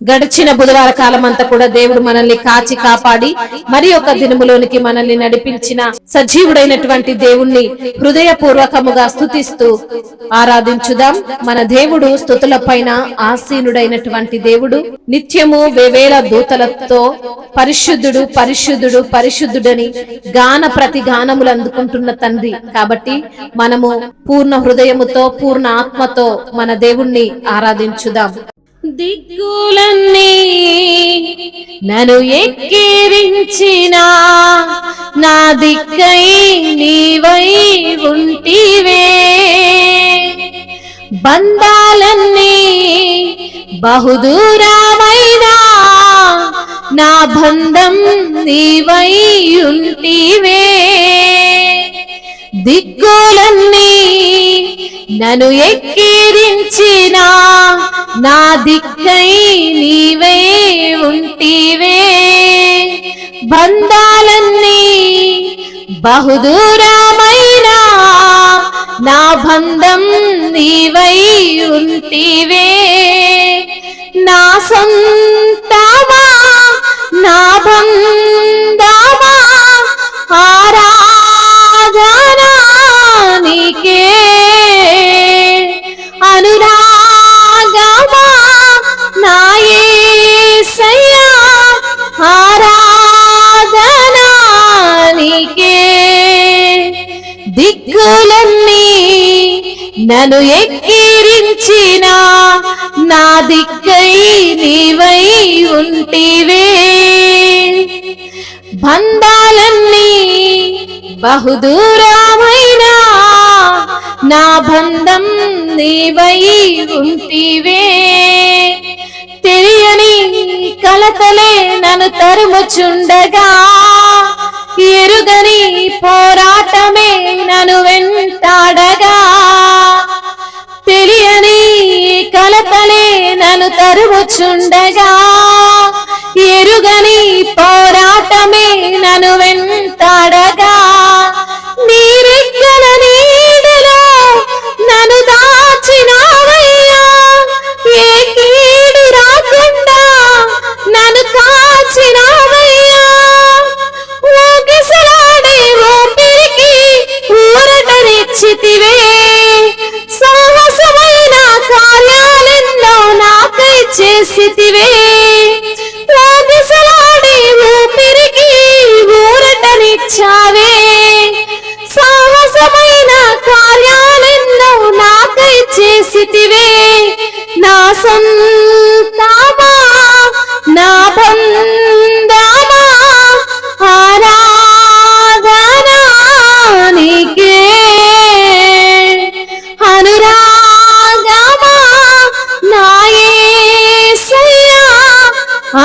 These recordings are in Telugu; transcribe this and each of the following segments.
గడిచిన బుధవార కాలం అంతా కూడా దేవుడు మనల్ని కాచి కాపాడి మరి ఒక దినములోనికి మనల్ని నడిపించిన సజీవుడైనటువంటి దేవుణ్ణి హృదయపూర్వకముగా స్తుతిస్తూ ఆరాధించుదాం. మన దేవుడు స్తుతుల పైన ఆసీనుడైనటువంటి దేవుడు. నిత్యము వేవేల దూతలతో పరిశుద్ధుడు పరిశుద్ధుడు పరిశుద్ధుడని గాన ప్రతి గానములు అందుకుంటున్న తండ్రి. కాబట్టి మనము పూర్ణ హృదయముతో పూర్ణ ఆత్మతో మన దేవుణ్ణి ఆరాధించుదాం. దిక్కులన్నీ నన్ను ఎక్కిరించిన నా దిక్కై నీవై ఉంటివే, బంధాలన్నీ బహుదూరమైనా నా బంధం నీవై ఉంటివే. దిక్కులన్నీ నన్ను ఎక్కిరించిన నా దిక్కై నీవే ఉంటివే, బంధాలన్నీ బహుదూరమైన నా బంధం నీవై ఉంటివే. నా సొంతమా నా బంధమా ఆరాధనా నీకే, అనురాగమా నా యేసయ్యా ఆరాధనా నీకే. దిక్కులన్నీ నన్ను ఎక్కిరించిన నా దిక్కై నీవై ఉంటివే, బంధాలన్నీ బహుదూరమైన నా బంధం నీవై ఉంటివే. తెలియని కలతలే నన్ను తరుముచుండగా, ఎరుగని పోరాటమే నన్ను వెంటాడగా, తెలియని కలతలే నన్ను తరుముచుండగా, ఎరుగని పోరాటమే నన్ను వెంటాడగా, నీరెక్కల నీడలో నన్ను దాచినావయ్యా, ఏ కీడు రాకుండా నన్ను కాచినావయ్యా. ఊగిసలాడే ఊపిరికి ఊరటనిచ్చితివే, సాహసమైన కార్యాలెన్నో నాకై చేసితివే. ఊగిసలాడే ఊపిరికి ఊరటనిచ్చావే, సాహసమైన కార్యాలెన్నో నాకై చేసితివే. నా సొంతమా నా బంధమా ఆరాధనా నీకే, అనురాగమా నా యేసయ్యా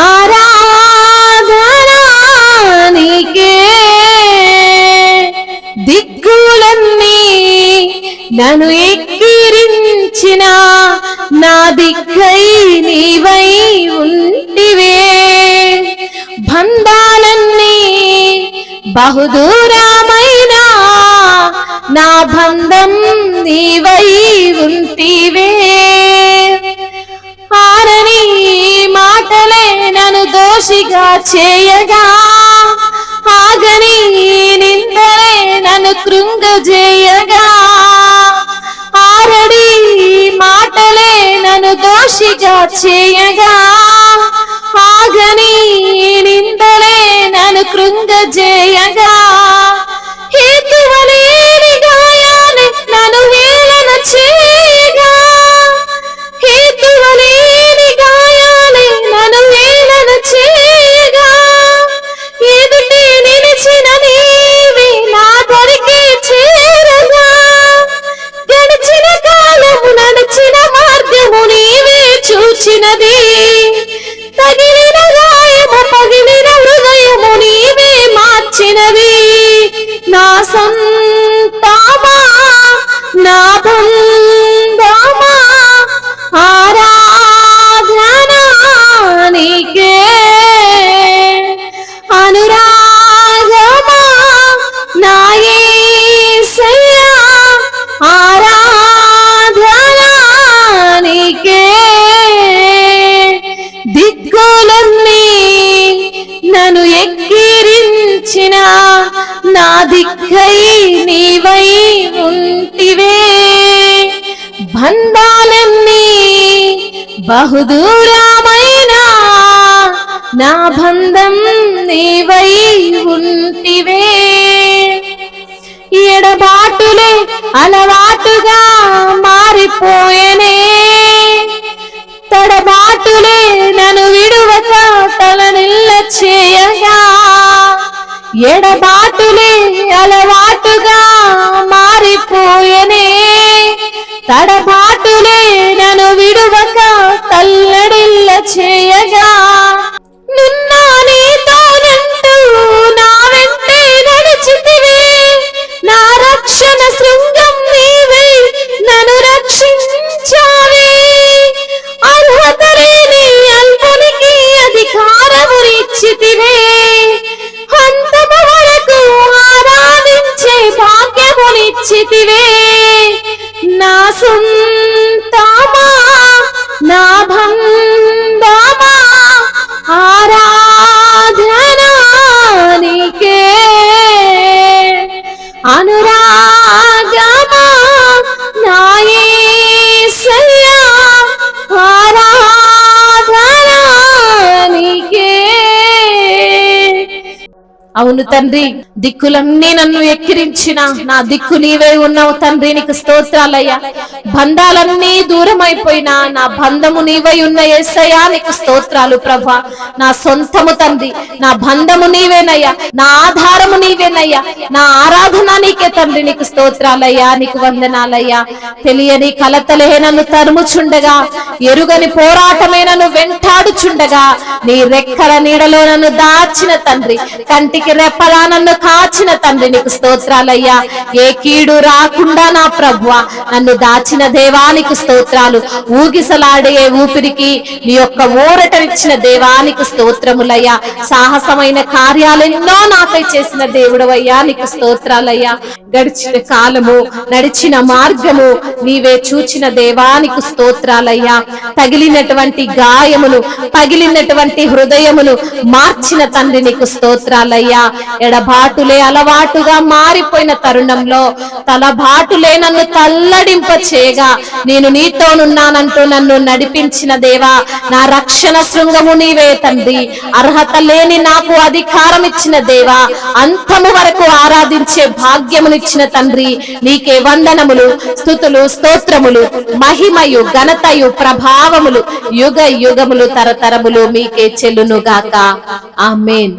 ఆరాధనా నీకే. దిక్కులన్నీ నన్ను ఎక్కిరించిన నా దిక్కై నీవై ఉంటివే, బంధాలన్నీ బహుదూరమైన నా బంధం నీవై ఉంటివే. ఆరని మాటలే నన్ను దోషిగా చేయగా, ఆగని నిందలే నన్ను కృంగజేయగా, ఆరడి మాటలే నన్ను దోషిగా చేయగా, ఆగని నిందలే నన్ను కృంగజేయగా, హేతువలేని గాయాన్ని నన్ను హేళన చేయగా, హేతువలేని గాయాన్ని నన్ను హేళన చేయగా, ఎదుటి నిలిచిన నీవి నా దరికి చేరగా, గడిచిన కాలము నడిచిన మార్గము నీవే చూచినది, తగిలిన గాయము పగిలిన హృదయము నీవే మార్చినది. నా సొంతమా నా బంధమా ఆరాధనా నీకే, అనురాగమా నా యేసయ్యా ఆరాధనా నీకే. దిక్కై నీవై ఉంటివే. బంధాలన్నీ బహుదూరమైనా నా బంధం నీవై ఉంటివే. ఎడబాటులే అలవాటుగా మారిపోయేనే, తడబాటులే నన్ను విడువక తలనిల్ల చేయగా. ఎడబాటులే అలవాటుగా మారిపోయేనే, తడబాటులే నన్ను విడువక తల్లడిల్ల చేయగా. నిన్నా నీతోనంటూ నా వెంటే నడిచితివే, నా రక్షణ శృంగం నీవే నన్ను రక్షించావే. అర్హత లేని అల్పునికి అధికారమునిచ్చితివే, అంతము వరకు ఆరాధించే భాగ్యమునిచ్చితివే. నా సొంతమా నా బంధమా ఆరాధనా నీకే, అనురాగమా నా యేసయ్యా ఆరాధనా నీకే. అవును తండ్రి, దిక్కులన్నీ నన్ను ఎక్కిరించిన నా దిక్కు నీవే ఉన్నావు తండ్రి, నీకు స్తోత్రాలయ్యా. బంధాలన్నీ దూరమైపోయినా నా బంధము నీవై ఉన్న యేసయ్యా నీకు స్తోత్రాలు ప్రభా. నా సొంతము తండ్రి, నా బంధము నీవేనయ్యా, నా ఆధారము నీవేనయ్యా, నా ఆరాధన నీకే తండ్రి, నీకు స్తోత్రాలయ్యా, నీకు వందనాలయ్యా. తెలియని కలతలే నన్ను తరుముచుండగా, ఎరుగని పోరాటమే నన్ను వెంటాడుచుండగా, నీ రెక్కల నీడలో నన్ను దాచిన తండ్రి, కంటికి రెప్పలా నన్ను కాచిన తండ్రి, నీకు స్తోత్రాలయ్యా. ఏ కీడు రాకుండా నా ప్రభువా నన్ను దాచిన దేవానికి స్తోత్రాలు. ఊగిసలాడే ఊపిరికి నీ యొక్క ఊరటనిచ్చిన దేవానికి స్తోత్రములయ్యా. సాహసమైన కార్యాలెన్నో నాకై చేసిన దేవుడవయ్యా, నీకు స్తోత్రాలయ్యా. గడిచిన కాలము నడిచిన మార్గము నీవే చూచిన దేవానికి స్తోత్రాలయ్యా. తగిలినటువంటి గాయములు పగిలినటువంటి హృదయములు మార్చిన తండ్రి, నీకు స్తోత్రాలయ్యా. ఎడబాటులే అలవాటుగా మారిపోయిన తరుణంలో తలబాటులే నన్ను తల్లడింప చేయగా, నేను నీతోనున్నానంటూ నన్ను నడిపించిన దేవా, నా రక్షణ శృంగము నీవే తండ్రి. అర్హత లేని నాకు అధికారం ఇచ్చిన దేవా, అంతము వరకు ఆరాధించే భాగ్యమునిచ్చిన తండ్రి, నీకే వందనములు, స్తుతులు, స్తోత్రములు, మహిమయు ఘనతయు ప్రభావములు యుగ యుగములు తరతరములు మీకే చెల్లునుగాక. ఆమేన్.